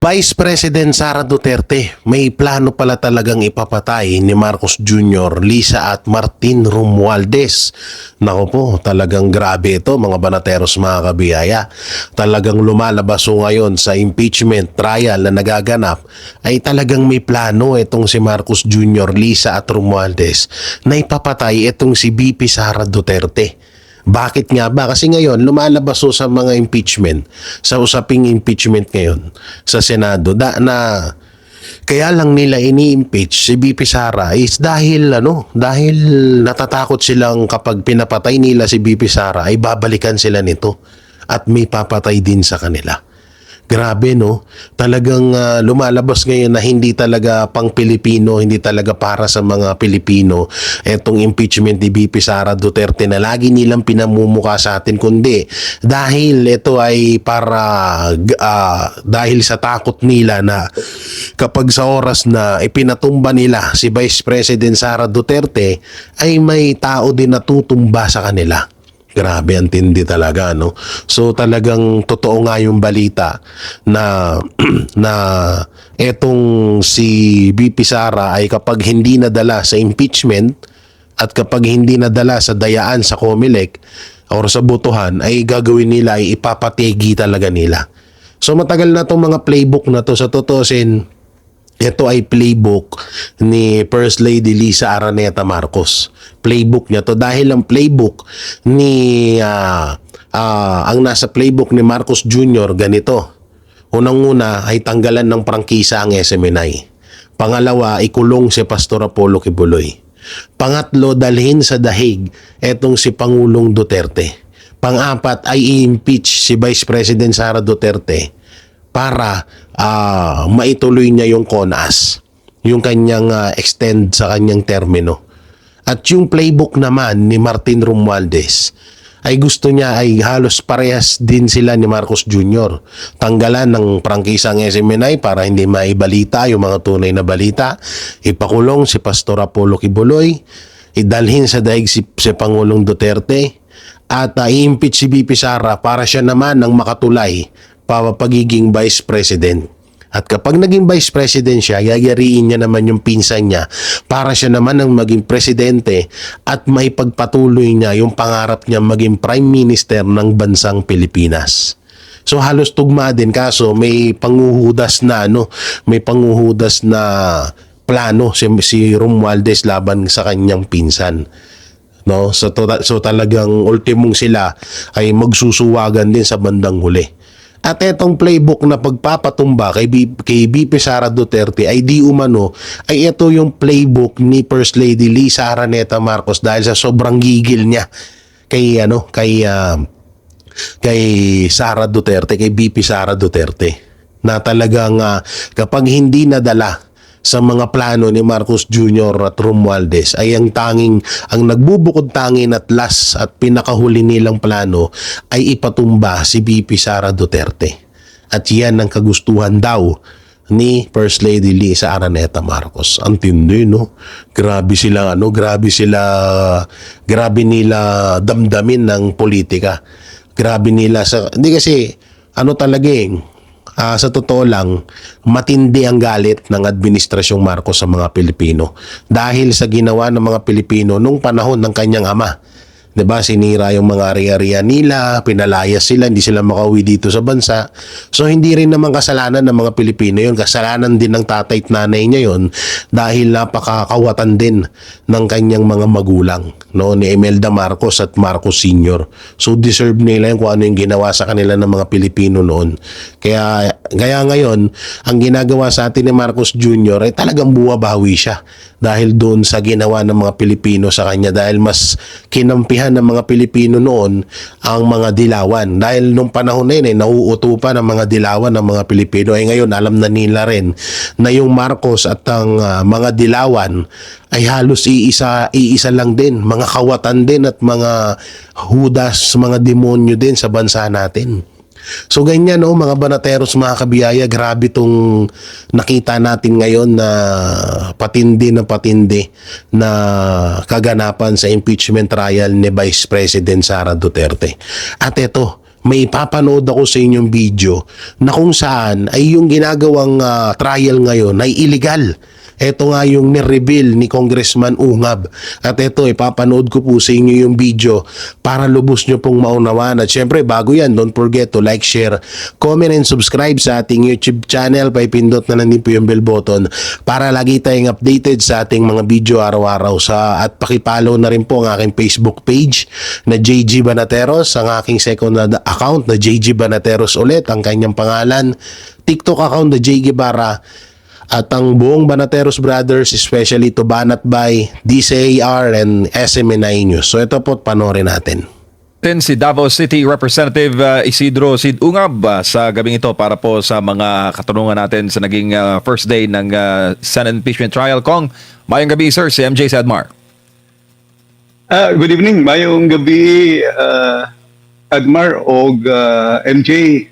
Vice President Sara Duterte, may plano pala talagang ipapatay ni Marcos Jr., Lisa at Martin Romualdez. Naku po, talagang grabe ito mga banateros, mga kabiyaya. Talagang lumalabas so ngayon sa impeachment trial na nagaganap ay talagang may plano itong si Marcos Jr., Lisa at Romualdez na ipapatay itong si VP Sara Duterte. Bakit nga ba? Kasi ngayon, lumalabas sa mga impeachment, sa usaping impeachment ngayon sa Senado, kaya lang nila ini-impeach si VP Sara is dahil natatakot silang kapag pinapatay nila si VP Sara ay babalikan sila nito at may papatay din sa kanila. Grabe no, talagang lumalabas ngayon na hindi talaga pang Pilipino, hindi talaga para sa mga Pilipino etong impeachment ni VP Sara Duterte na lagi nilang pinamumuka sa atin, kundi dahil ito ay para dahil sa takot nila na kapag sa oras na ipinatumba nila si Vice President Sara Duterte ay may tao din na tutumba sa kanila. Grabe, ang tindi talaga, no? So talagang totoo nga yung balita na na etong si VP Sara ay kapag hindi nadala sa impeachment at kapag hindi nadala sa dayaan sa COMELEC or sa botohan ay gagawin nila ay ipapategi talaga nila. So matagal na tong mga playbook na to, sa totoosin. Ito ay playbook ni First Lady Lisa Araneta Marcos. Playbook niya to dahil ang playbook ni ang nasa playbook ni Marcos Jr. ganito. Unang-una ay tanggalan ng prangkisa ang SMNI. Pangalawa, ikulong si Pastor Apollo Kibuloy. Pangatlo, dalhin sa dahig etong si Pangulong Duterte. Pang-apat ay i-impeach si Vice President Sara Duterte para maituloy niya yung CONAS, yung kanyang extend sa kanyang termino. At yung playbook naman ni Martin Romualdez ay gusto niya ay halos parehas din sila ni Marcos Jr. Tanggalan ng prangkisa ng SMNI para hindi maibalita yung mga tunay na balita, ipakulong si Pastor Apollo Kibuloy, idalhin sa daig si Pangulong Duterte, at i-impeach si VP Sara para siya naman ang makatulay pagiging Vice President. At kapag naging Vice President siya, yayariin niya naman yung pinsan niya para siya naman ang maging Presidente at may pagpatuloy niya yung pangarap niya maging Prime Minister ng bansang Pilipinas. So halos tugma din, kaso may panguhudas na plano si Romualdez laban sa kanyang pinsan. No? So talagang ultimong sila ay magsusuwagan din sa bandang huli. At etong playbook na pagpapatumba kay VP Sara Duterte ay di umano ay ito yung playbook ni First Lady Lisa Araneta Marcos dahil sa sobrang gigil niya kay Sara Duterte, kay VP Sara Duterte, na talagang kapag hindi nadala sa mga plano ni Marcos Jr. at Romualdez ay ang nagbubukod tangin at last at pinakahuli nilang plano ay ipatumba si VP Sara Duterte. At yan ang kagustuhan daw ni First Lady Lisa Araneta Marcos. Ang tindi, no? Grabe nila damdamin ng politika. Grabe nila hindi kasi sa totoo lang, matindi ang galit ng Administrasyong Marcos sa mga Pilipino dahil sa ginawa ng mga Pilipino nung panahon ng kanyang ama. 'Di ba? Sinira yung mga ari-arian nila, pinalayas sila, hindi sila makauwi dito sa bansa. So hindi rin naman kasalanan ng mga Pilipino yun, kasalanan din ng tatay at nanay niya yun dahil napakakawatan din ng kanyang mga magulang, no, ni Imelda Marcos at Marcos Sr. So deserve nila yung kung ano yung ginawa sa kanila ng mga Pilipino noon. Kaya ngayon, ang ginagawa sa atin ni Marcos Jr. ay talagang buwabawi siya dahil doon sa ginawa ng mga Pilipino sa kanya, dahil mas kinampihan ng mga Pilipino noon ang mga dilawan. Dahil nung panahon na yun nauuto pa ng mga dilawan ng mga Pilipino. Ngayon alam na nila rin na yung Marcos at ang mga dilawan ay halos iisa lang din. Mga kawatan din at mga hudas, mga demonyo din sa bansa natin. So ganyan, mga banateros, mga kabiyaya, grabe tong nakita natin ngayon na patindi na kaganapan sa impeachment trial ni Vice President Sara Duterte. At ito, may papanood ako sa inyong video na kung saan ay yung ginagawang trial ngayon ay illegal. Ito nga yung ni-reveal ni Congressman Ungab. At ito, ipapanood ko po sa inyo yung video para lubos nyo pong maunawaan. At syempre, bago yan, don't forget to like, share, comment, and subscribe sa ating YouTube channel. Paipindot na lang din po yung bell button para lagi tayong updated sa ating mga video araw-araw. At pakipollow na rin po ang aking Facebook page na JG Banateros, ang aking second account na JG Banateros ulit, ang kanyang pangalan. TikTok account na JG Bara. At ang buong Banateros Brothers, especially to Banat by DCAR and SMNI News. So ito po, panoorin natin. Si Davao City Representative Isidro Sid Ungab sa gabing ito para po sa mga katanungan natin sa naging first day ng Senate impeachment trial. Kong, mayong gabi sir, si MJ Sadmar. Good evening, mayong gabi Admar o MJ.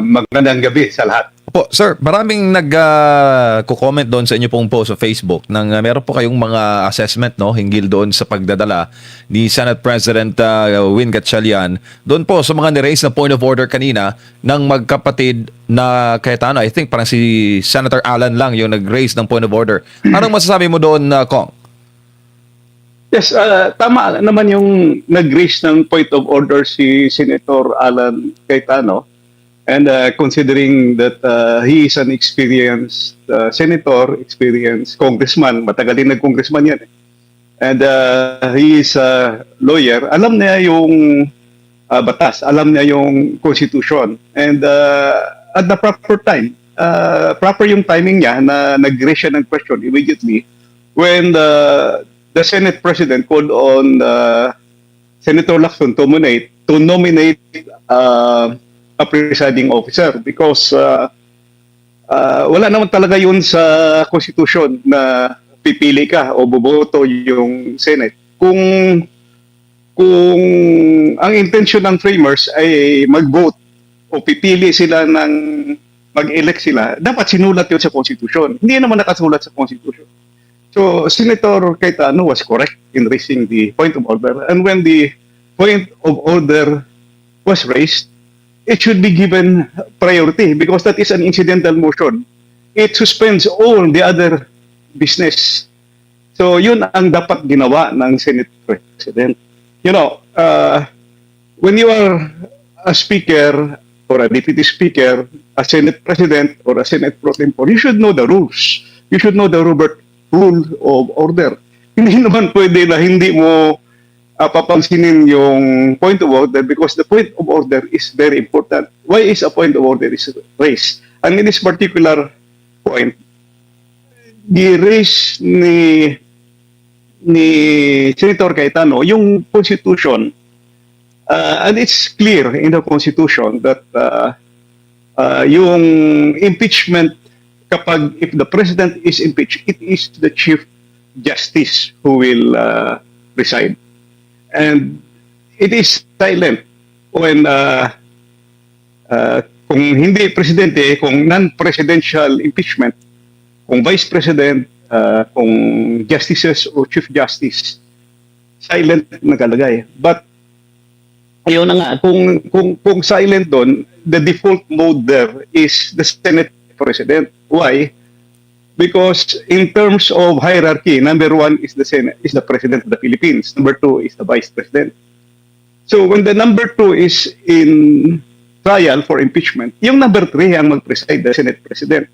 Magandang gabi sa lahat. Po, sir, maraming nag-comment doon sa inyo pong post sa Facebook nang meron po kayong mga assessment hinggil doon sa pagdadala ni Senate President Win Gatchalian doon po sa mga ni-raise na point of order kanina ng magkapatid na Cayetano. I think parang si Senator Alan lang yung nag-raise ng point of order. Anong masasabi mo doon, Kong? Yes, tama naman yung nag-raise ng point of order si Senator Alan Cayetano. And considering that he is an experienced senator, experienced congressman, matagal din nag-congressman yan. And he is a lawyer. Alam niya yung batas, alam niya yung constitution. And at the proper time, proper yung timing niya na nag-raise siya ng question immediately when the Senate President called on Senator Lacson to nominate a presiding officer because wala naman talaga yun sa Constitution na pipili ka o boboto yung Senate. Kung ang intention ng framers ay mag-vote o pipili sila ng mag-elect sila, dapat sinulat yun sa Constitution. Hindi naman nakasulat sa Constitution. So, Senator Cayetano was correct in raising the point of order. And when the point of order was raised, it should be given priority because that is an incidental motion. It suspends all the other business. So yun ang dapat ginawa ng Senate President. You know, when you are a speaker or a deputy speaker, a Senate President or a Senate Pro Tempore, you should know the rules. You should know the rule of order. Hindi naman pwede na hindi mo papansinin yung point of order because the point of order is very important. Why is a point of order is raised? And in this particular point, the raise ni Senator Cayetano, yung Constitution, and it's clear in the Constitution that yung impeachment, if the President is impeached, it is the Chief Justice who will preside. And it is silent when kung hindi presidente, kung non-presidential impeachment, kung vice president, kung justices o chief justice, silent nakalagay. But ayun na nga, kung silent doon, the default mode there is the Senate President. Why? Because in terms of hierarchy, number one is the Senate, is the President of the Philippines. Number two is the Vice President. So when the number two is in trial for impeachment, yung number three ang mag-preside, the Senate President.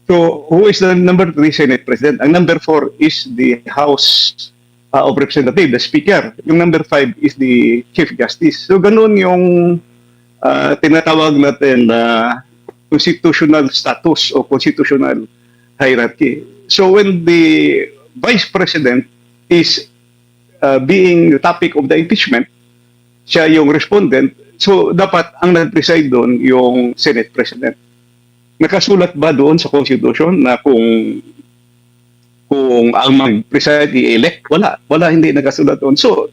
So who is the number three Senate President? Ang number four is the House of Representatives, the Speaker. Yung number five is the Chief Justice. So ganun yung tinatawag natin na constitutional status o constitutional hierarchy. So when the Vice President is being the topic of the impeachment, siya yung respondent, so dapat ang nag-preside doon yung Senate President. Nakasulat ba doon sa Constitution na kung ang mag-preside i-elect? Wala, hindi nakasulat doon. So,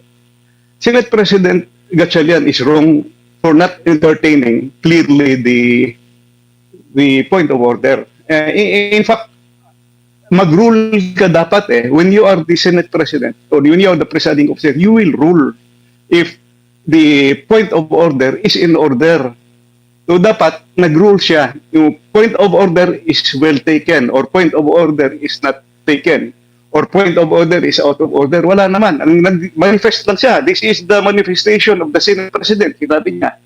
Senate President Gatchalian is wrong for not entertaining clearly the point of order. In fact, mag-rule ka dapat when you are the Senate President or when you are the presiding officer, you will rule if the point of order is in order. So dapat nag-rule siya, yung point of order is well taken or point of order is not taken or point of order is out of order. Wala naman. Ang manifest lang siya. This is the manifestation of the Senate President. Sinabi niya.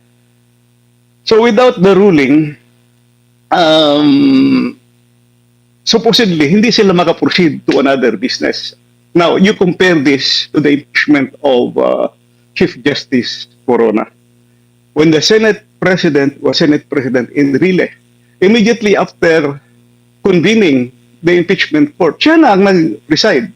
So without the ruling, supposedly, hindi sila makaproceed to another business. Now, you compare this to the impeachment of Chief Justice Corona. When the Senate President was Senate President Enrile, immediately after convening the impeachment court, siya na ang nag-preside.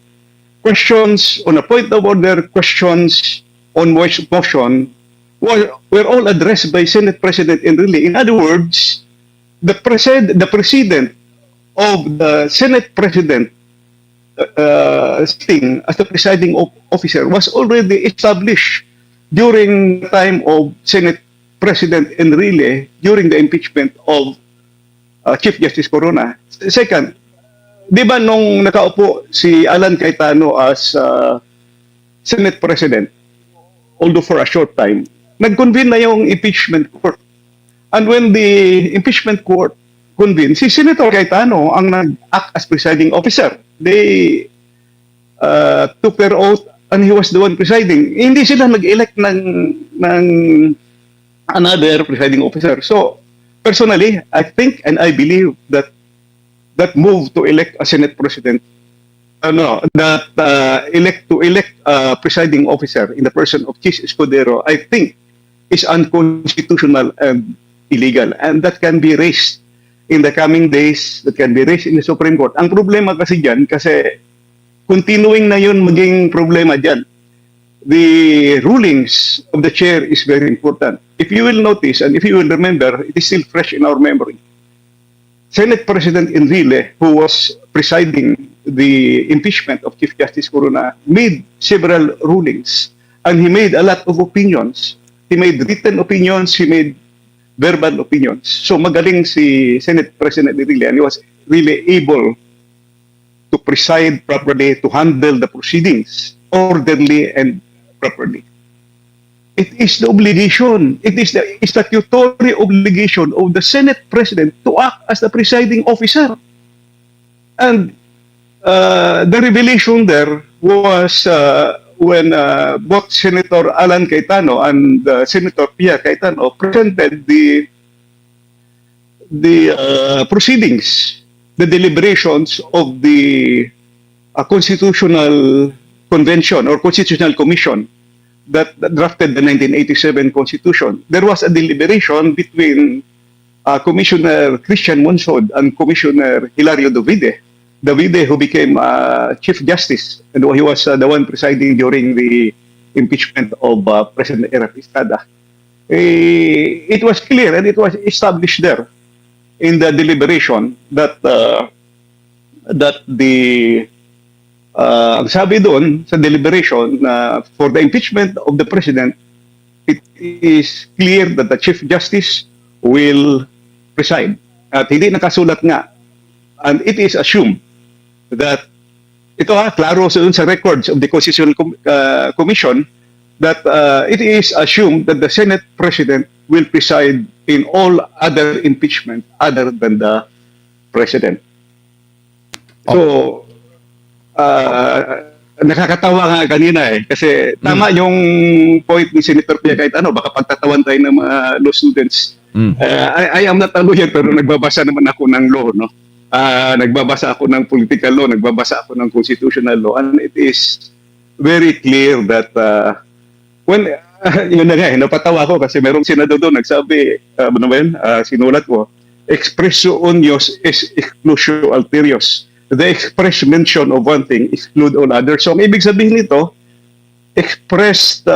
Questions on a point of order, questions on motion were all addressed by Senate President Enrile. In other words, the president of the Senate President sitting as the presiding officer was already established during the time of Senate President Enrile during the impeachment of Chief Justice Corona. Second, di ba nung nakaupo si Alan Cayetano as Senate President, although for a short time, nag-convene na yung impeachment court. And when the impeachment court convened, si Senator Cayetano ang nag-act as presiding officer. They took their oath and he was the one presiding. Hindi sila nag-elect ng another presiding officer. So, personally, I think and I believe that that move to elect a Senate President, elect a presiding officer in the person of Chis Escudero, I think is unconstitutional and illegal. And that can be raised in the coming days, that can be raised in the Supreme Court. Ang problema kasi dyan, kasi continuing na yun maging problema dyan. The rulings of the chair is very important. If you will notice, and if you will remember, it is still fresh in our memory. Senate President Enrile, who was presiding the impeachment of Chief Justice Corona, made several rulings, and he made a lot of opinions. He made written opinions, he made verbal opinions. So magaling si Senate President Enrile, and he was really able to preside properly, to handle the proceedings orderly and properly. It is the obligation, it is the statutory obligation of the Senate President to act as the presiding officer. And the revelation there was when both Senator Alan Cayetano and Senator Pia Cayetano presented the proceedings, the deliberations of the Constitutional Convention or Constitutional Commission that drafted the 1987 Constitution. There was a deliberation between Commissioner Christian Monsod and Commissioner Hilario Dovide, who became Chief Justice, and he was the one presiding during the impeachment of President Erap Estrada. It was clear and it was established there in the deliberation that ang sabi doon sa deliberation for the impeachment of the President, it is clear that the Chief Justice will preside. At hindi nakasulat nga. And it is assumed that, ito klaro sa records of the Constitutional Commission, that it is assumed that the Senate President will preside in all other impeachment other than the President. So, nakakatawa nga kanina kasi tama yung point ni Senator Pia Cayetano, baka pagtatawan tayo ng mga law students. I am not a lawyer pero nagbabasa naman ako ng law, no? Nagbabasa ako ng political law, nagbabasa ako ng constitutional law, and it is very clear that when yun na nga, napatawa ko kasi merong senador doon nagsabi, ano ba yun, sinulat ko, expressio unius es exclusio alterius. The express mention of one thing exclude all others. So, ang ibig sabihin nito, expressly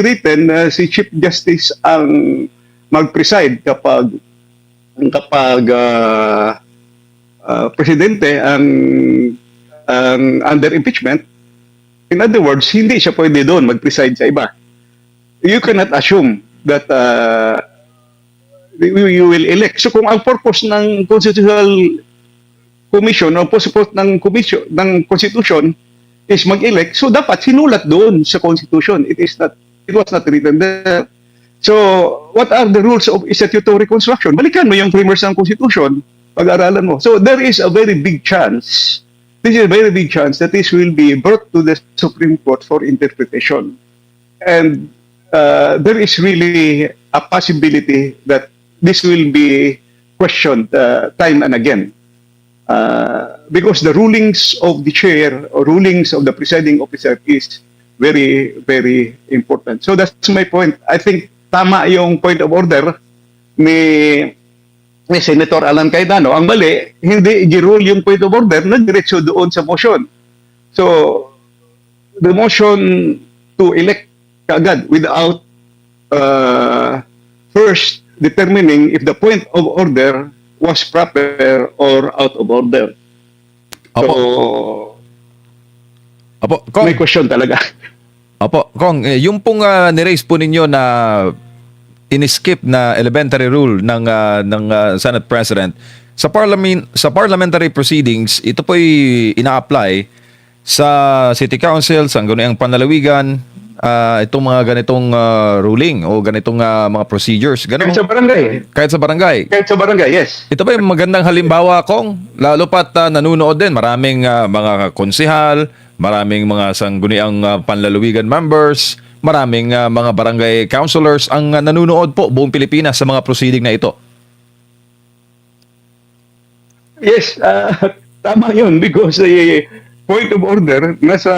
written si Chief Justice ang mag-preside kapag presidente ang under impeachment. In other words, hindi siya pwede doon mag-preside sa iba. You cannot assume that you will elect. So, kung ang purpose ng Constitutional Commission o purpose ng Constitution is mag-elect, so dapat sinulat doon sa Constitution. It was not written there. So, what are the rules of statutory construction? Balikan mo yung framers ng Constitution, pag-aralan mo. So, there is a very big chance, that this will be brought to the Supreme Court for interpretation. And there is really a possibility that this will be questioned time and again. Because the rulings of the chair or rulings of the presiding officer is very, very important. So that's my point. I think tama yung point of order ni Senator Alan Cayetano. Ang mali, hindi i-rule yung point of order na diretso doon sa motion. So, the motion to elect kaagad without first determining if the point of order was proper or out of order. So, Apo, Kong, may question talaga. Opo, Kong, yung pong niraise po ninyo na in-skip na elementary rule ng Senate President sa parliamentary proceedings, ito po ay ina-apply sa City Council, sa Sangguniang Panlalawigan, itong mga ganitong ruling o ganitong mga procedures. Ganun, Kahit sa barangay. kahit sa barangay. Kahit sa barangay, yes. Ito ba yung magandang halimbawa, Kong? Lalo pat nanunood din, maraming mga konsehal, maraming mga sangguniang panlalawigan members, maraming mga barangay councilors ang nanunood po buong Pilipinas sa mga proceeding na ito. Yes, tama yun because the point of order nasa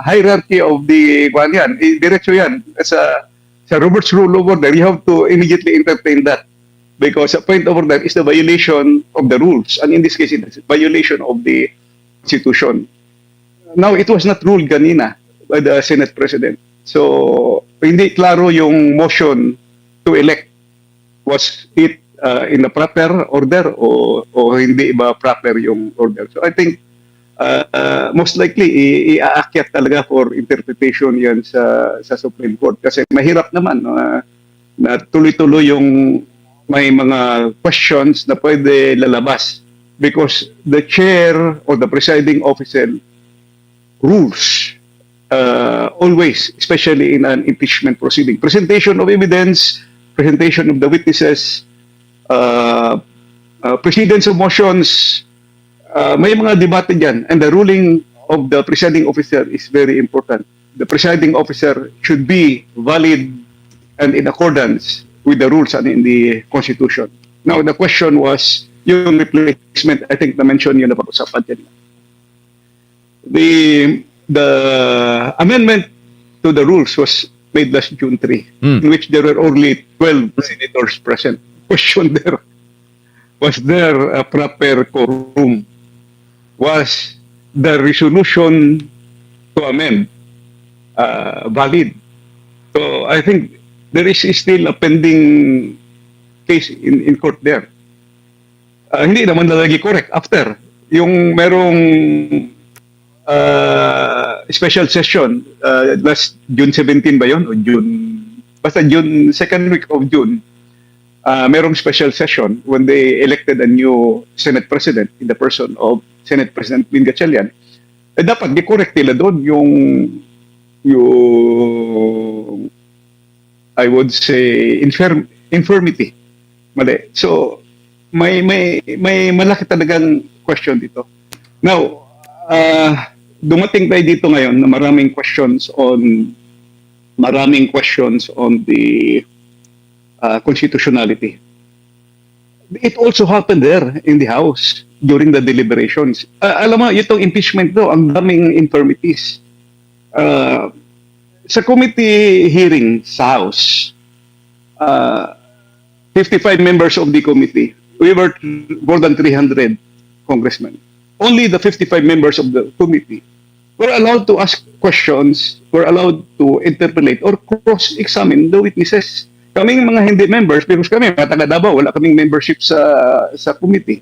hierarchy of the yan, diretso yan. Sa Robert's Rule of Order, you have to immediately entertain that because a point of order is the violation of the rules, and in this case, it's a violation of the Constitution. Now, it was not ruled kanina by the Senate President. So, hindi klaro yung motion to elect. Was it in the proper order o hindi ba proper yung order? So, I think most likely iaakyat talaga for interpretation yan sa Supreme Court. Kasi mahirap naman na tuloy-tuloy yung may mga questions na pwede lalabas because the chair or the presiding officer rules always, especially in an impeachment proceeding. Presentation of evidence, presentation of the witnesses, precedence of motions, may mga debate dyan. And the ruling of the presiding officer is very important. The presiding officer should be valid and in accordance with the rules and in the Constitution. Now, the question was, yung replacement, I think na-mention yun na pag-usapan dyan. The amendment to the rules was made last June 3, in which there were only 12 senators present. Question there, was there a proper quorum? Was the resolution to amend valid? So I think there is still a pending case in court there. Hindi naman lalagi correct after yung merong special session last June 17 ba yun? O basta second week of June, merong special session when they elected a new Senate President in the person of Senate President Win Gatchalian. Dapat di-correct nila doon yung I would say infirmity. Mali. So may malaki talagang question dito. Now, dumating tayo dito ngayon na maraming questions on the constitutionality. It also happened there in the House during the deliberations. Alam mo, itong impeachment do, ang daming infirmities. Sa committee hearing sa House, 55 members of the committee, we were more than 300 congressmen. Only the 55 members of the committee were allowed to ask questions, were allowed to interpolate or cross-examine the witnesses. Kaming mga hindi members, because kami, mga taga Davao, wala kaming membership sa committee.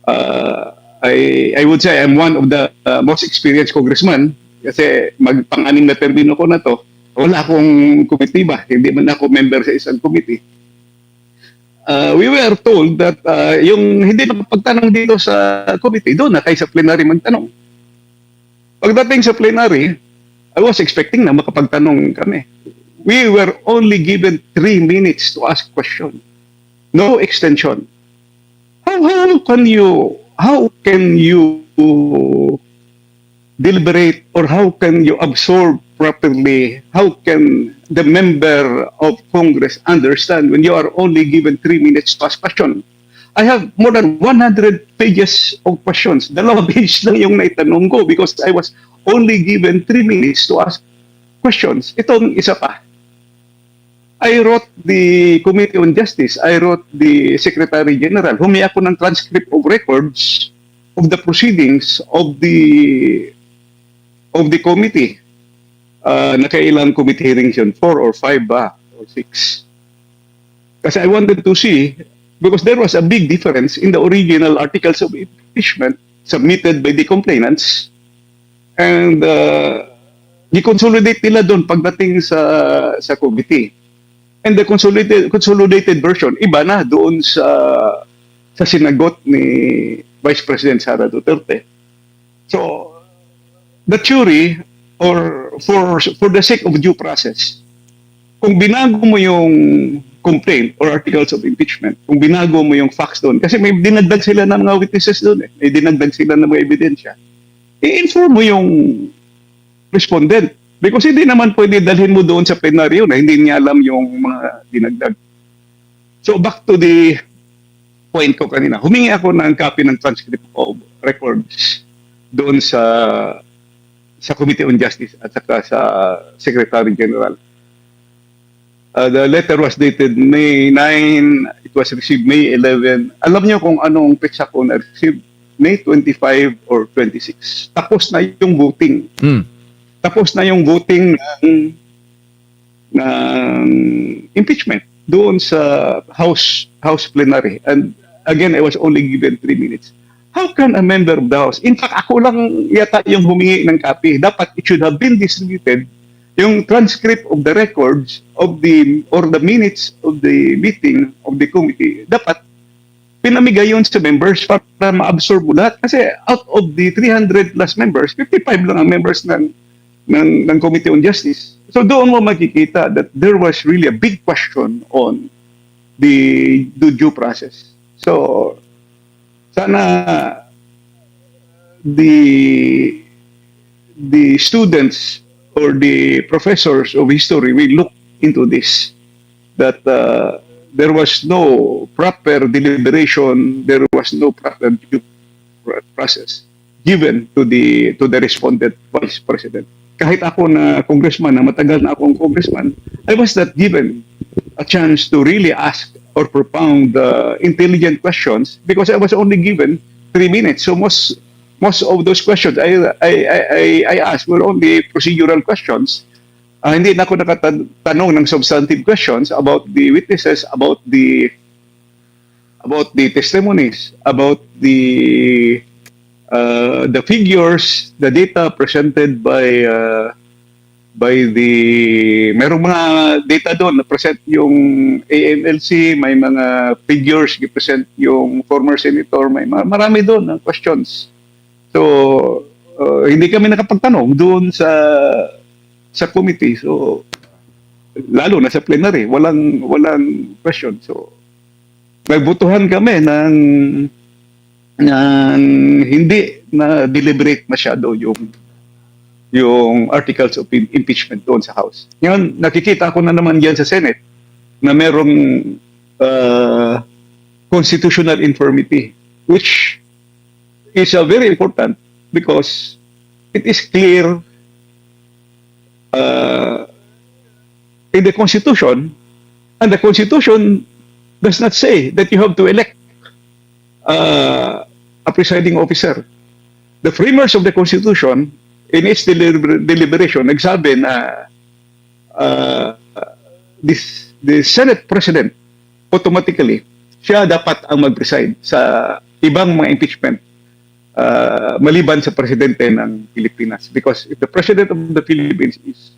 I would say I'm one of the most experienced congressman kasi magpang-anim na termino ko na to. Wala akong committee ba? Hindi man ako member sa isang committee. We were told that yung hindi nakapagtanong dito sa committee, doon na tayo sa plenary magtanong. Pagdating sa plenary, I was expecting na makapagtanong kami. We were only given 3 minutes to ask question. No extension. How can you deliberate, or how can you absorb properly? How can the member of Congress understand when you are only given 3 minutes to ask question? I have more than 100 pages of questions. 2 page lang yung naitanong ko because I was only given 3 minutes to ask questions. Itong isa pa. I wrote the Committee on Justice. I wrote the Secretary General. Humingi ako ng transcript of records of the proceedings of the committee. Nakailang committee hearings yun? 4 or 5 ba? Or 6. Kasi I wanted to see, because there was a big difference in the original articles of impeachment submitted by the complainants, and i-consolidate nila doon pagdating sa committee. And the consolidated version, iba na doon sa sinagot ni Vice President Sara Duterte. So, the theory, or for the sake of due process, kung binago mo yung complaint or articles of impeachment, kung binago mo yung facts doon, kasi may dinagdag sila ng mga witnesses doon, may dinagdag sila ng mga ebidensya, i-inform mo yung respondent. Because hindi naman pwede dalhin mo doon sa plenaryo na hindi niya alam yung mga dinagdag. So back to the point ko kanina, humingi ako ng copy ng transcript of records doon sa Committee on Justice at saka sa Secretary General. The letter was dated May 9, it was received May 11. Alam niyo kung anong petsa ko na-receive? May 25 or 26. Tapos na yung voting. Tapos na yung voting ng impeachment doon sa House plenary. And again, I was only given 3 minutes. How can a member of the House, in fact, ako lang yata yung humingi ng copy. Dapat it should have been distributed yung transcript of the records of the minutes of the meeting of the committee. Dapat pinamigay yun sa members para ma-absorb mo lahat. Kasi out of the 300 plus members, 55 lang ang members ng Committee on Justice. So doon mo makikita that there was really a big question on the due process. So sana the students or the professors of history will look into this, that there was no proper deliberation, there was no proper due process given to the respondent Vice President. Kahit ako na congressman, na matagal na akong congressman, I was not given a chance to really ask or propound intelligent questions because I was only given 3 minutes. So most of those questions I asked were only procedural questions. Hindi na ako nakatanong ng substantive questions about the witnesses, about the testimonies, about the figures, the data presented by merong mga data doon na present yung AMLC, may mga figures i-present yung former senator, may marami doon ng questions. So hindi kami nakapagtanong doon sa committee. So lalo na sa plenary, walang question. So nagbutuhan kami ng hindi na deliberate masyado yung articles of impeachment doon sa House. Ngayon, nakikita ko na naman yan sa Senate na merong constitutional infirmity, which is very important because it is clear in the Constitution, and the Constitution does not say that you have to elect a presiding officer. The framers of the Constitution, in its deliberation, nagsabi na the Senate President, automatically, siya dapat ang mag-preside sa ibang mga impeachment maliban sa presidente ng Pilipinas. Because if the President of the Philippines is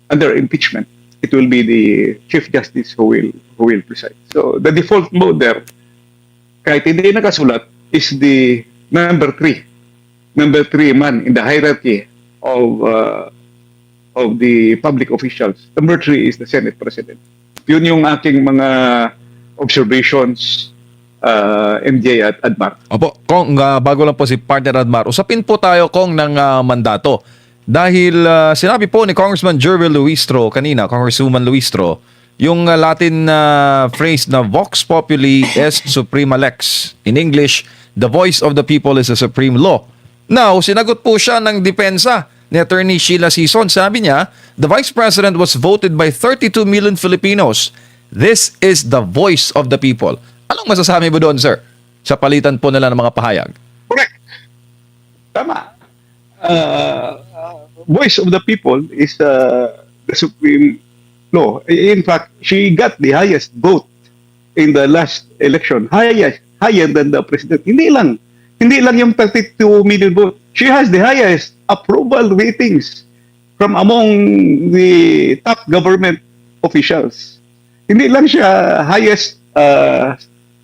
under impeachment, it will be the Chief Justice who will preside. So the default mode there, kahit hindi nakasulat, is the number 3 man in the hierarchy of the public officials. Number three is the Senate President. Yun yung aking mga observations, MJ at Admar. Opo, Kong, bago lang po si partner Admar, usapin po tayo, Kong, ng mandato. Dahil sinabi po ni Congressman Jervil Luistro kanina, Congresswoman Luistro, yung Latin phrase na Vox Populi est Suprema Lex. In English, the voice of the people is the supreme law. Now, sinagot po siya ng depensa ni Attorney Sheila Sison. Sabi niya, the Vice President was voted by 32 million Filipinos. This is the voice of the people. Anong masasabi mo doon, sir? Sa palitan po nila ng mga pahayag. Correct. Tama. Voice of the people is the supreme law. In fact, she got the highest vote in the last election. Higher than the president. Hindi lang yung 32 million vote. She has the highest approval ratings from among the top government officials. Hindi lang siya highest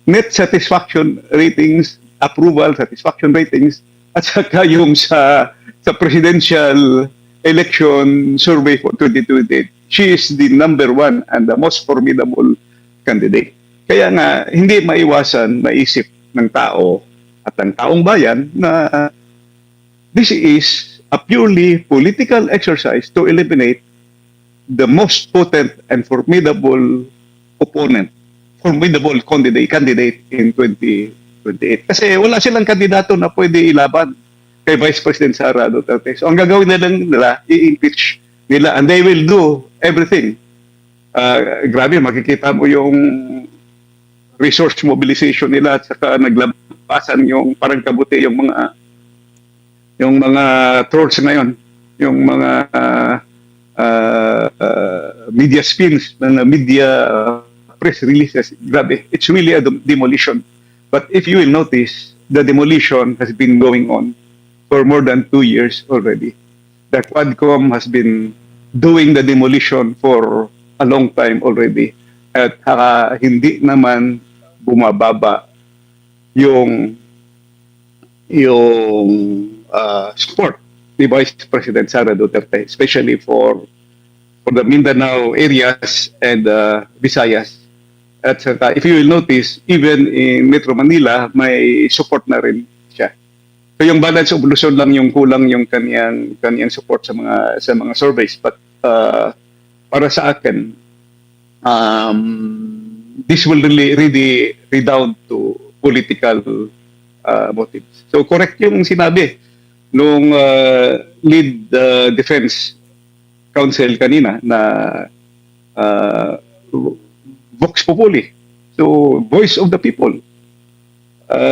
net satisfaction ratings, approval satisfaction ratings, at saka yung sa presidential election survey for 2028. She is the number one and the most formidable candidate. Kaya nga, hindi maiwasan maisip ng tao at ng taong bayan na this is a purely political exercise to eliminate the most potent and formidable opponent, formidable candidate in 2028. Kasi wala silang kandidato na pwede ilaban kay Vice President Sara Duterte. So ang gagawin nila, i-impeach nila and they will do everything. Grabe, makikita mo yung resource mobilization nila at saka naglabasan yung parang kabuti yung mga trolls ngayon, yung mga media spins, mga media press releases. Grabe, it's really a demolition. But if you will notice, the demolition has been going on for more than 2 years already. The Quadcom has been doing the demolition for a long time already. At hindi naman bumababa yung support ni Vice President Sara Duterte, especially for the Mindanao areas and Visayas. At saka, if you will notice, even in Metro Manila, may support na rin siya. So yung balance of Luzon lang yung kulang yung kaniyang support sa mga surveys. But para sa akin, this will really redound to political motives. So correct yung sinabi nung lead defense counsel kanina na Vox Populi. So voice of the people.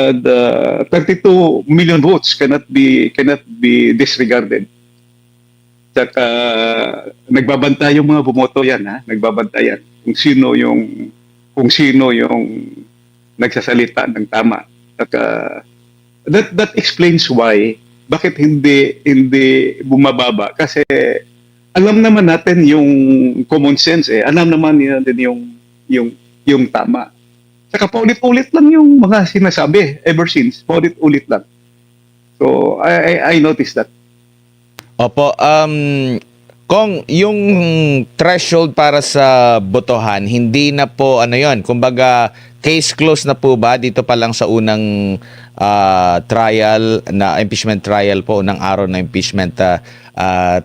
The 32 million votes cannot be disregarded. Saka nagbabantay yung mga bumoto yan, ha? Nagbabantayan kung sino yung nagsasalita ng tama. Saka that explains why bakit hindi bumababa, kasi alam naman natin yung common sense, alam naman natin yung tama. Saka paulit-ulit lang yung mga sinasabi ever since, paulit-ulit lang. So I noticed that. Opo, Kung yung threshold para sa botohan, hindi na po yon, kumbaga case closed na po ba dito pa lang sa unang trial na impeachment trial po, unang araw na impeachment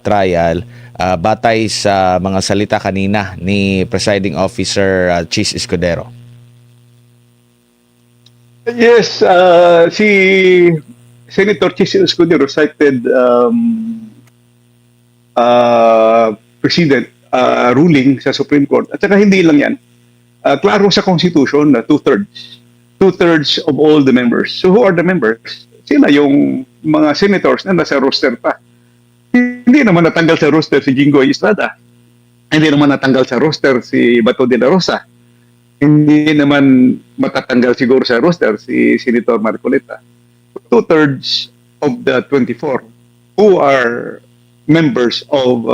trial, batay sa mga salita kanina ni Presiding Officer Chis Escudero? Yes, si Senator Chis Escudero cited President ruling sa Supreme Court. At saka hindi lang yan. Klaro sa Constitution na two-thirds of all the members. So who are the members? Sila yung mga senators na nasa roster pa. Hindi naman natanggal sa roster si Jinggoy Estrada. Hindi naman natanggal sa roster si Bato de la Rosa. Hindi naman matatanggal siguro sa roster si Senator Marcoleta. Two-thirds of the 24 who are members of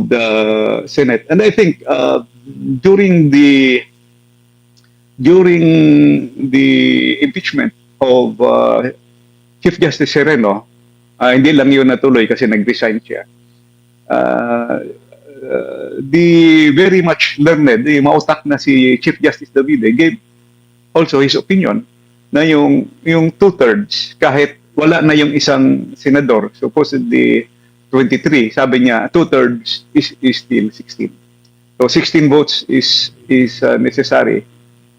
the Senate. And I think during the impeachment of Chief Justice Sereno, Hindi lang yun natuloy kasi nag-resign siya. The very much learned, mautak na si Chief Justice Davide gave also his opinion na yung two-thirds, kahit wala na yung isang senador, supposedly 23, sabi niya two-thirds is still 16. So 16 votes is necessary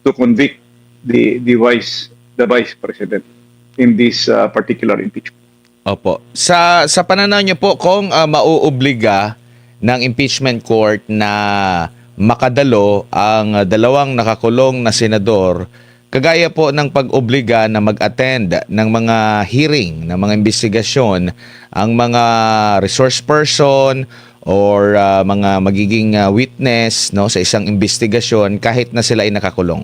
to convict the vice president in this particular impeachment. Opo. Sa pananaw niyo po, kung mauobliga ng impeachment court na makadalo ang dalawang nakakulong na senador, kagaya po ng pag-obliga na mag-attend ng mga hearing, ng mga investigasyon, ang mga resource person or mga magiging witness, no, sa isang investigasyon kahit na sila ay nakakulong?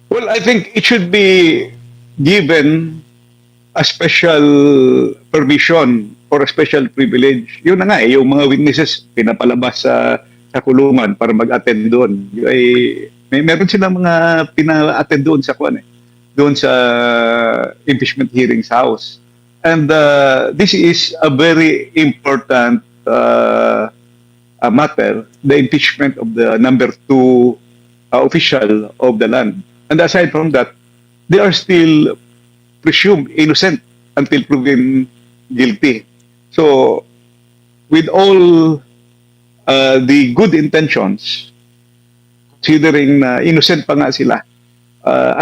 Well, I think it should be given a special permission or a special privilege. Yun na nga yung mga witnesses pinapalabas sa kulungan para mag-attend doon. Meron silang mga pina-attend doon sa doon sa impeachment hearing sa House. And this is a very important matter, the impeachment of the number 2 official of the land. And aside from that, they are still presumed innocent until proven guilty. So, with all the good intentions, considering na innocent pa nga sila,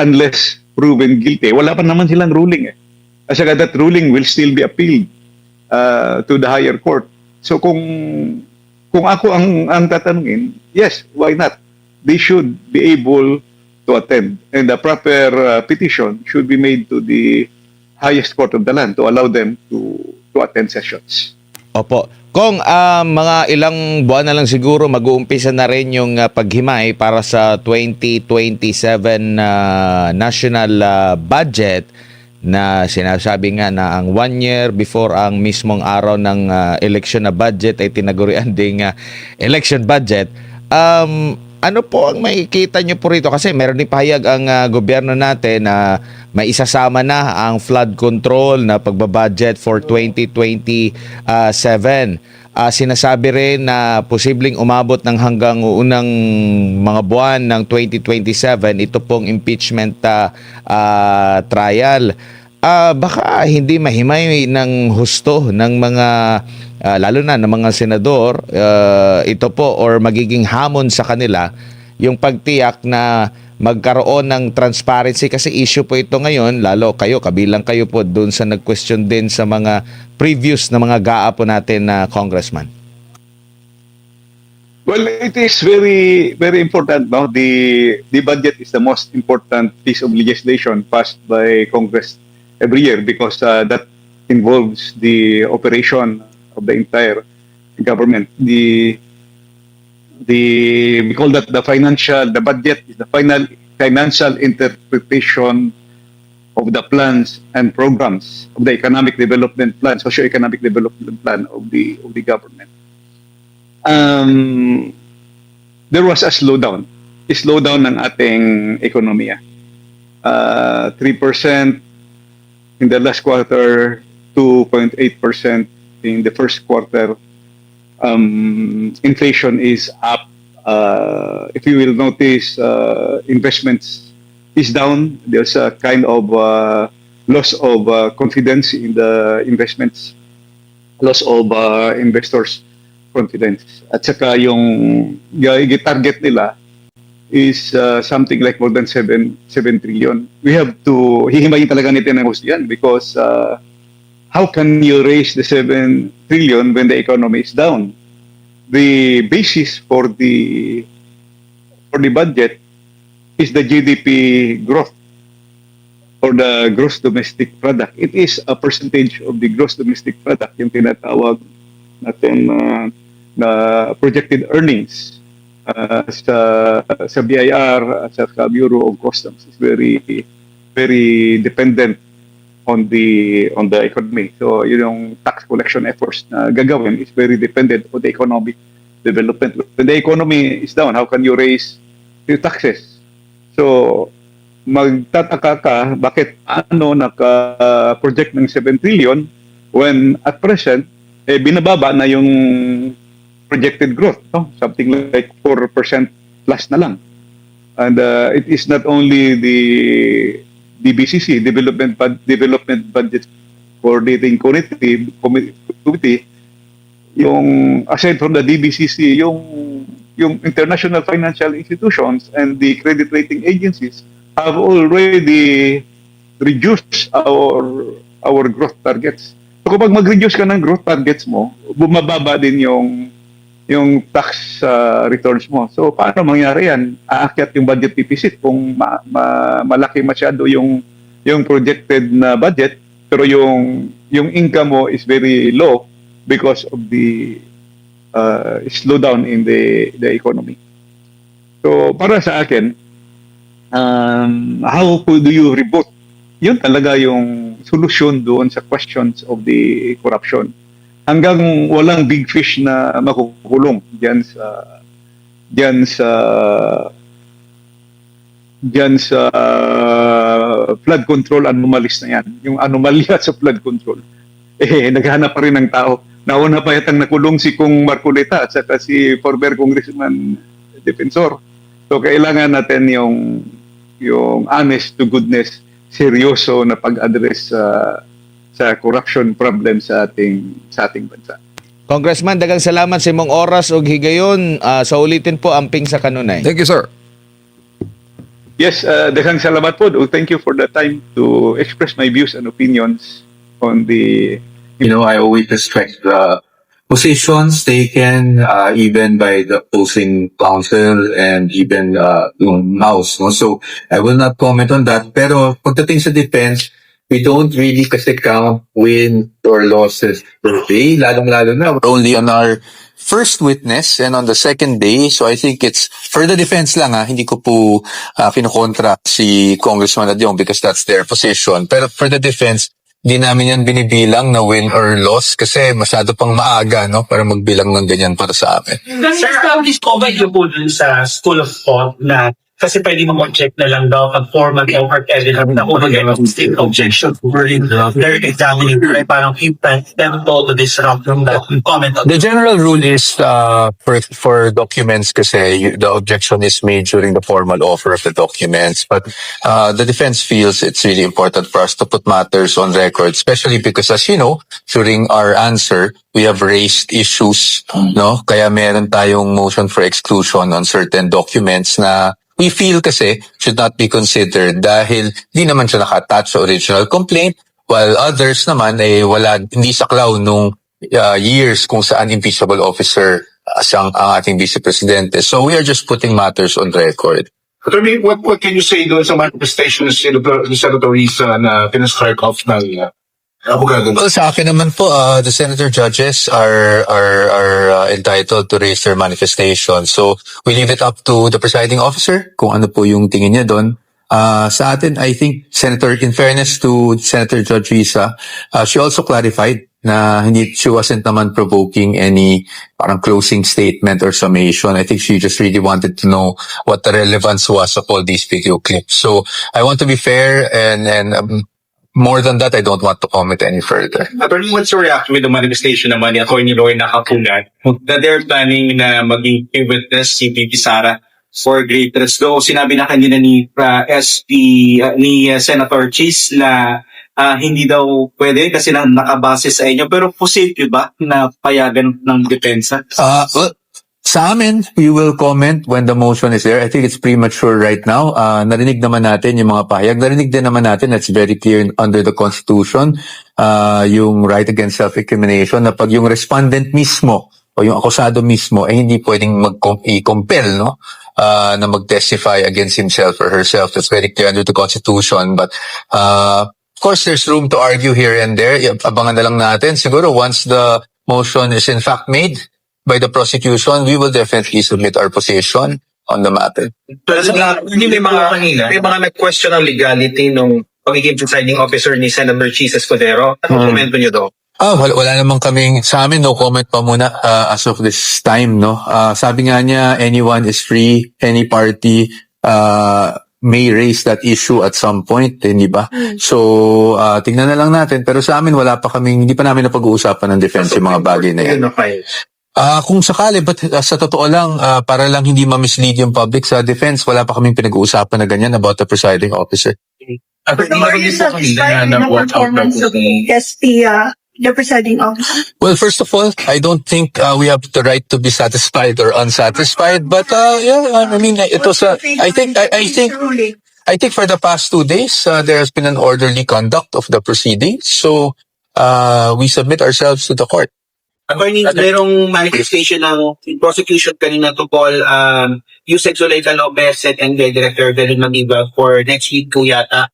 unless proven guilty, wala pa naman silang ruling eh. At saka that ruling will still be appealed to the higher court. So kung ako ang tatanungin, yes, why not? They should be able to attend, and the proper petition should be made to the highest court of the land to allow them to attend sessions. Opo. Kung mga ilang buwan na lang siguro mag-uumpisa na rin yung paghimay para sa 2027 national budget, na sinasabi nga na ang 1 year before ang mismong araw ng election na budget ay tinagurian ding election budget. Ano po ang makikita nyo po rito? Kasi meron din pahayag ang gobyerno natin na may isasama na ang flood control na pagbabudget for 2027. Sinasabi rin na posibleng umabot ng hanggang unang mga buwan ng 2027 ito pong impeachment trial. Baka hindi mahimay ng husto ng mga lalo na ng mga senador ito po, or magiging hamon sa kanila yung pagtiyak na magkaroon ng transparency, kasi issue po ito ngayon, lalo kabilang kayo po doon sa nag-question din sa mga previous na mga GAA po natin na congressman. Well, it is very, very important. No? The budget is the most important piece of legislation passed by Congress every year because that involves the operation of the entire government. We call that the budget is the final financial interpretation of the plans and programs of the economic development plan, socio-economic development plan of the government. There was a slowdown ng ating ekonomiya. 3% in the last quarter, 2.8% in the first quarter. Inflation is up. If you will notice, investments is down. There's a kind of loss of confidence in the investments, loss of investors' confidence. At saka yung target nila is something like more than 7 trillion. We have to hihimayin talaga natin ang gusto yan because how can you raise the 7 trillion when the economy is down? The basis for the budget is the GDP growth or the gross domestic product. It is a percentage of the gross domestic product, yung tinatawag natin na projected earnings sa BIR, sa Bureau of Customs is very, very dependent on the economy. So yung tax collection efforts na gagawin is very dependent on the economic development. When the economy is down, how can you raise your taxes? So magtataka ka bakit naka-project ng 7 trillion when at present, binababa na yung projected growth, no? Something like 4% plus na lang. And it is not only the DBCC, Development Budget Coordinating Committee, yung aside from the DBCC, yung international financial institutions and the credit rating agencies have already reduced our growth targets. So kapag mag-reduce ka ng growth targets mo, bumababa din yung tax returns mo. So paano mangyari yan? Aakyat yung budget deficit kung malaki masyado yung projected na budget, pero yung income mo is very low because of the slowdown in the economy. So para sa akin, how do you rebut? Yun talaga yung solusyon doon sa questions of the corruption. Hanggang walang big fish na makukulong diyan sa flood control anomalies na yan. Yung anomalya sa flood control. Naghahanap pa rin ng tao. Nauna pa yatang nakulong si Kong Marcoleta at saka si former Congressman Defensor. So kailangan natin yung honest to goodness, seryoso na pag-address sa corruption problem sa ating bansa. Congressman, dagang salamat sa imong oras ug higayon. Sa ulitin po, amping sa kanunay. Thank you, sir. Yes, daghang salamat po. Thank you for the time to express my views and opinions on the... I always respect the positions taken, even by the opposing counsel and even yung House. No? So I will not comment on that. Pero pagdating sa defense, we don't really kasi count win or losses per day. Lalong-lalo na, we're only on our first witness and on the second day. So I think it's for the defense lang, hindi ko po kinukontra si Congressman Adyong because that's their position. Pero for the defense, di namin yan binibilang na win or loss kasi masyado pang maaga, no, para magbilang ng ganyan para sa amin. Sir, please comment yung po dun sa School of Thought na kasi pwede mag-object na lang daw pag formal or evidence na kung mag state objection wherein they're examining parang intent them to disrupt from the comment. The general rule is for documents kasi the objection is made during the formal offer of the documents. But the defense feels it's really important for us to put matters on record, especially because, as you know, during our answer, we have raised issues, no? Kaya meron tayong motion for exclusion on certain documents na we feel kasi should not be considered dahil di naman siya naka-attach sa original complaint, while others naman hindi saklaw nung years kung saan impeachable officer ang ating vice presidente. So we are just putting matters on record. Attorney, what can you say doon sa manifestations ni Senator Risa na pinascribe off ng abogado? Well, sa akin naman po, the senator judges are entitled to raise their manifestation. So we leave it up to the presiding officer kung ano po yung tingin niya doon. Sa atin, I think, in fairness to Senator Judge Risa, she also clarified na she wasn't naman provoking any parang closing statement or summation. I think she just really wanted to know what the relevance was of all these video clips. So I want to be fair and more than that, I don't want to comment any further. Attorney, what's your reaction with the manifestation naman ni Attorney Roy Nakapunan that they're planning na maging witness si VP Sara for great threats? Though sinabi na kanina ni Senator Chis na hindi daw pwede kasi nakabase sa inyo. Pero positive ba na payagan ng depensa? Well, sa amin, we will comment when the motion is there. I think it's premature right now. Narinig naman natin yung mga pahayag. Narinig din naman natin, that's very clear under the Constitution, yung right against self-incrimination, na pag yung respondent mismo o yung akusado mismo ay hindi pwedeng i-compel, no? Na mag-testify against himself or herself. That's very clear under the Constitution. But of course, there's room to argue here and there. Abangan na lang natin. Siguro once the motion is in fact made by the prosecution, we will definitely submit our position on the matter. Pero may mga nag-question ng legality nung pagiging presiding officer ni Senator Chis Escudero. Anong komento niyo daw? Wala namang kaming, sa amin, no comment pa muna as of this time, no? Sabi nga niya, anyone is free, any party may raise that issue at some point, hindi ba? So, tingnan na lang natin. Pero sa amin, hindi pa namin napag-uusapan ng defense yung mga bagay na yan. Kung sakali, but sa totoo lang, para lang hindi ma-mislead yung public sa defense, wala pa kaming pinag-uusapan na ganyan about the presiding officer. But Are you satisfied with the performance of the presiding officer? Well, first of all, I don't think we have the right to be satisfied or unsatisfied. But yeah, I mean, it was. I think for the past 2 days, there has been an orderly conduct of the proceedings. So we submit ourselves to the court. Attorney, merong manifestation ng prosecution kanina tungkol Yusek Zulaika Lopez and the Director Veron Magiba for next week po yata.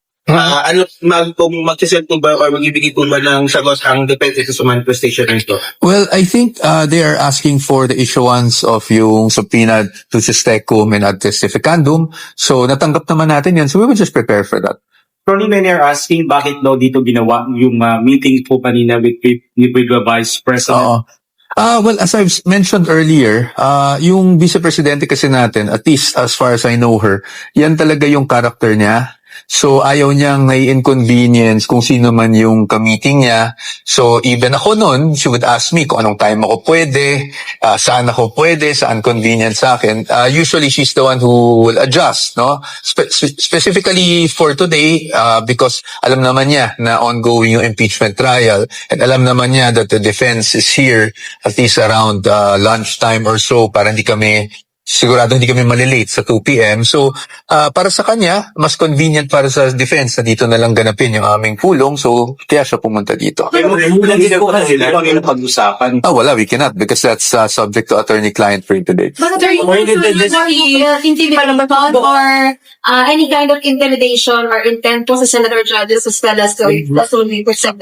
Kung mag-send po ba or mag-ibigay po ba ng sagot ang depende sa manifestation nito? Well, I think they are asking for the issuance of yung subpoena to tecum and ad testificandum. So natanggap naman natin yan. So we will just prepare for that. Attorney, many are asking bakit daw dito ginawa yung meeting po kanina with the Vice President. Well, as I've mentioned earlier, yung Vice Presidente kasi natin, at least as far as I know her, yan talaga yung character niya. So, ayaw niyang nai-inconvenience kung sino man yung ka-meeting niya. So, even ako nun, she would ask me kung anong time ako pwede, saan ako pwede, saan convenient sa akin. Usually, she's the one who will adjust, no? Specifically for today, because alam naman niya na ongoing yung impeachment trial, and alam naman niya that the defense is here at least around lunchtime or so para sigurado hindi kami malilate sa 2 p.m. So, para sa kanya, mas convenient para sa defense na dito na lang ganapin yung aming pulong. So, kaya siya pumunta dito. Wala, we cannot because that's subject to attorney-client privilege. But are you intimidation or any kind of intimidation or intent po sa Senator Judges as well as the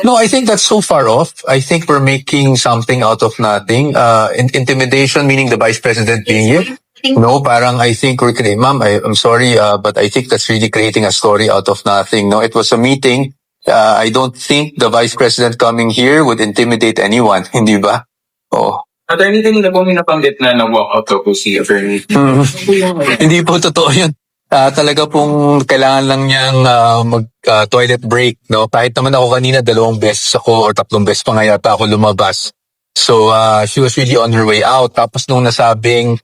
No, I think that's so far off. I think we're making something out of nothing. Intimidation, meaning the Vice President being here. No, parang I think we're creating, ma'am, I'm sorry, but I think that's really creating a story out of nothing. No, it was a meeting. I don't think the Vice President coming here would intimidate anyone, hindi ba? Oh. Attorney, kanina po may napanggit na walk out po si Attorney. Hindi po totoo yun. Talaga pong kailangan lang niyang mag-toilet break, no? Kahit naman ako kanina 2 beses ako or 3 beses pa nga yata ako lumabas. So, she was really on her way out. Tapos nung nasabing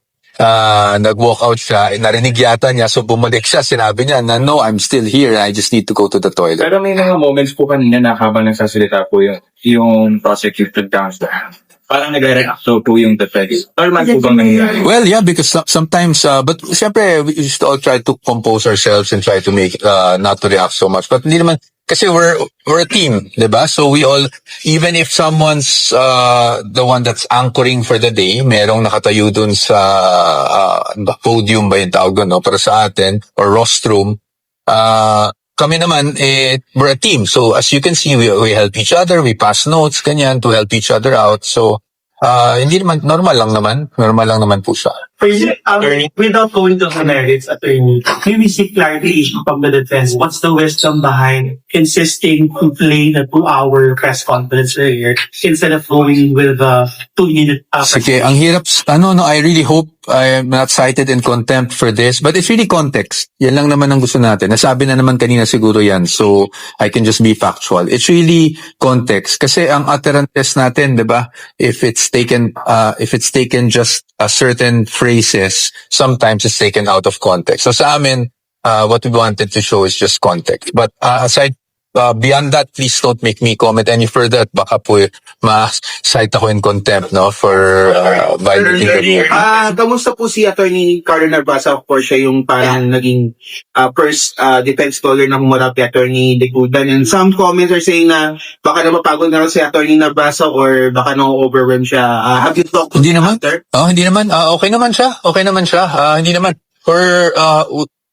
nag-walk out siya, narinig yata niya, so bumalik siya, sinabi niya na no, I'm still here, I just need to go to the toilet. Pero may mga moments po kanina na habang nagsasalita po yung prosecutor downstairs. Parang nagre-react po yung defense. Normal po bang nangyayari? Well, yeah, because sometimes, but siyempre, we used to all try to compose ourselves and try to make, not to react so much. But hindi naman, kasi we're a team, diba? So we all, even if someone's the one that's anchoring for the day, merong nakatayo dun sa podium ba yung tawag dun, no? Para sa atin, or rostrum, kami naman, we're a team. So as you can see, we help each other, we pass notes, ganyan, to help each other out. So, hindi naman, normal lang naman po siya. Without going to the merits, Attorney, may we seek clarification from the defense. What's the wisdom behind insisting to play the 2-hour press conference earlier instead of going with the 2-minute? Sige, ang hirap, I really hope I'm not cited in contempt for this, but it's really context. Yan lang naman ang gusto natin. Nasabi na naman kanina siguro yan, so I can just be factual. It's really context. Kasi ang utterances natin, diba, if it's taken just a certain phrases, sometimes it's taken out of context. So sa amin, what we wanted to show is just context. But aside, beyond that, please don't make me comment any further at baka po ma-cite ako in contempt, no, for violating the rule. Kamusta po si Attorney Carlo Narvasa? Of course, siya yung parang naging first defense lawyer na humarap kay Attorney Decudan. And some comments are saying na baka na mapagod na rin si Attorney Narvasa or baka na-overwhelm siya. Have you talked to Hindi him naman. after? Hindi naman. Okay naman siya. Hindi naman.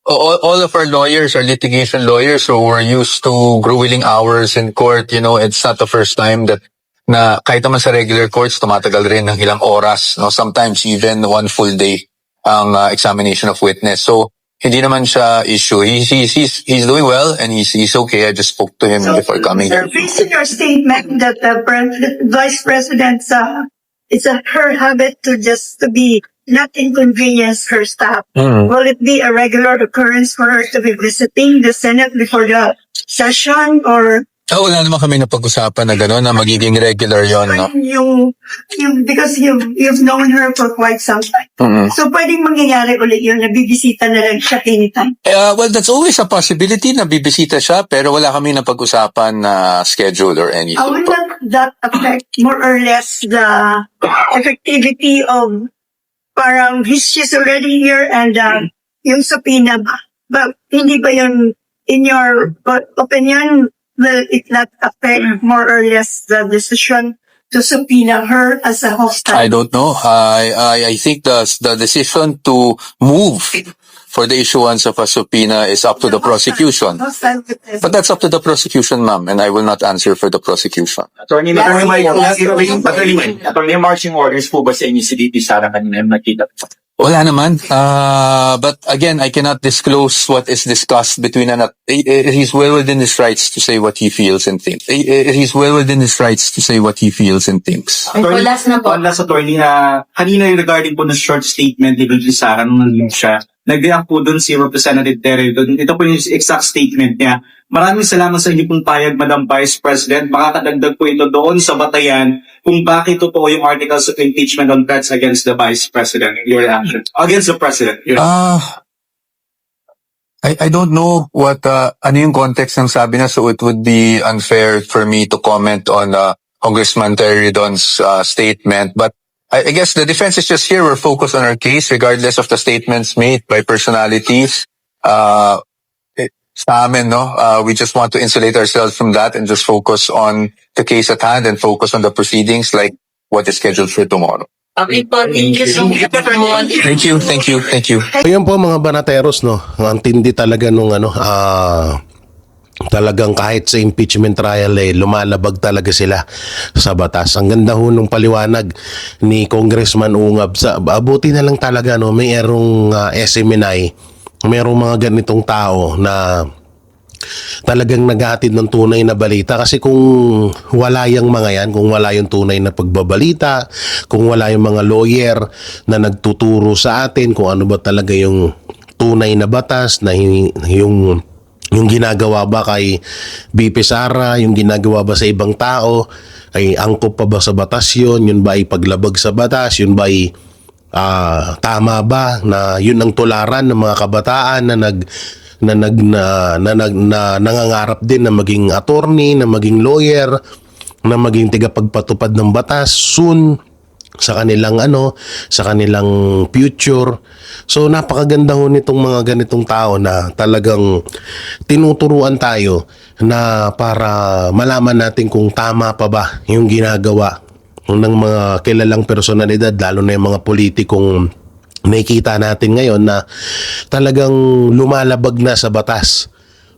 All of our lawyers are litigation lawyers, so we're used to grueling hours in court. You know, it's not the first time that na kahit naman sa regular courts, tumatagal rin ng ilang oras. No? Sometimes even 1 full day ang examination of witness. So, hindi naman siya issue. He's doing well and he's okay. I just spoke to him before coming here. Based on your statement that the Vice President's it's her habit to be not inconvenience her staff. Will it be a regular occurrence for her to be visiting the Senate before the session, or Wala naman kami napag-usapan na gano'n na magiging regular yon, no? yung because you've known her for quite some time. So pwedeng mangyayari ulit yun, nabibisita na lang siya anytime. Well, that's always a possibility na bibisita siya, pero wala kami napag-usapan na schedule or anything. Will not that affect more or less the effectivity of parang she's already here and yung subpoena ba? But hindi ba yun, in your opinion, will it not affect more or less the decision to subpoena her as a hostile? I don't know. I think the decision to move for the issuance of a subpoena is up to the prosecution. Hostile witness. But that's up to the prosecution, ma'am, and I will not answer for the prosecution. Attorney, may marching orders po ba sa inyo si DP Sara kanina yung nakita? Wala naman. But again, I cannot disclose what is discussed between he's well within his rights to say what he feels and thinks. He's well within his rights to say what he feels and thinks. Attorney, last attorney, kanina yung regarding po ng short statement ni DP Sara nung nandun siya, nag-react po doon si Representative Terry. Ito po yung exact statement niya. Maraming salamat sa inyo pong payag, Madam Vice President. Makakadagdag po ito doon sa batayan kung bakit ito po yung articles of impeachment on threats against the Vice President. Your reaction? Against the President. I don't know what ano yung context ng sabi na, so it would be unfair for me to comment on Congressman Terry Don's statement. But I guess the defense is just here. We're focused on our case regardless of the statements made by personalities. Sa amin, no? We just want to insulate ourselves from that and just focus on the case at hand and focus on the proceedings like what is scheduled for tomorrow. Okay po, thank you so much. Thank you. Ayun po mga banateros, no? Ang tindi talaga nung talagang kahit sa impeachment trial lumalabag talaga sila sa batas. Ang ganda ho nung paliwanag ni Congressman Ungab. Abuti na lang talaga, no? Mayroong SMNI, mayroong mga ganitong tao na talagang naghahatid ng tunay na balita, kasi kung wala yung mga yan, kung wala yung tunay na pagbabalita, kung wala yung mga lawyer na nagtuturo sa atin kung ano ba talaga yung tunay na batas, na yung ginagawa ba kay BP Sara, yung ginagawa ba sa ibang tao, ay angkop pa ba sa batas yun ba ay paglabag sa batas, yun ba ay tama ba na yun ang tularan ng mga kabataan na nangangarap din na maging attorney, na maging lawyer, na maging tagapagpatupad ng batas soon sa kanilang sa kanilang future. So napakaganda ho nitong mga ganitong tao na talagang tinuturuan tayo na para malaman natin kung tama pa ba yung ginagawa ng mga kilalang personalidad, lalo na yung mga politikong nakikita natin ngayon na talagang lumalabag na sa batas.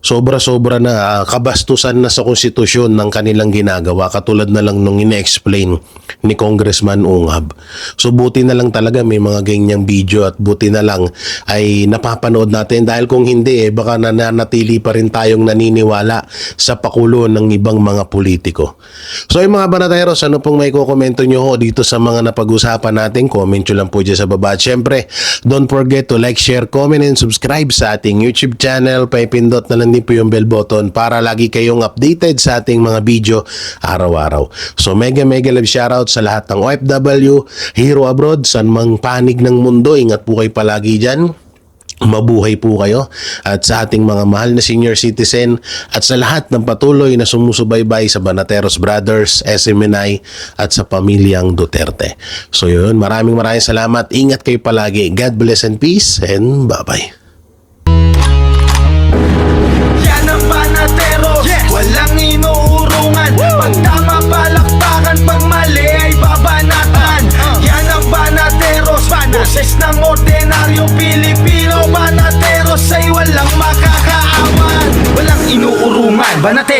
Sobra-sobra na kabastusan na sa konstitusyon ng kanilang ginagawa, katulad na lang nung ine-explain ni Congressman Ungab. So buti na lang talaga may mga ganyang video at buti na lang ay napapanood natin, dahil kung hindi baka nananatili pa rin tayong naniniwala sa pakulo ng ibang mga politiko. So yung mga banateros, ano pong may kukomento nyo ho dito sa mga napag-usapan natin? Comment nyo lang po dyan sa baba. At syempre, don't forget to like, share, comment, and subscribe sa ating YouTube channel. Paipindot na lang din po yung bell button para lagi kayong updated sa ating mga video araw-araw. So mega love shoutout sa lahat ng OFW, Hero Abroad, saan mang panig ng mundo. Ingat po kayo palagi dyan. Mabuhay po kayo. At sa ating mga mahal na senior citizen at sa lahat ng patuloy na sumusubaybay sa Banateros Brothers, SMNI at sa pamilyang Duterte. So yun, maraming salamat. Ingat kayo palagi. God bless and peace, and bye-bye. Walang inuurungan. Pag tama palakpakan, pag mali ay babanatan. Yan ang Banateros, boses ng ordinaryong Pilipino. Banateros ay walang makakaawan. Walang inuurungan. Banateros.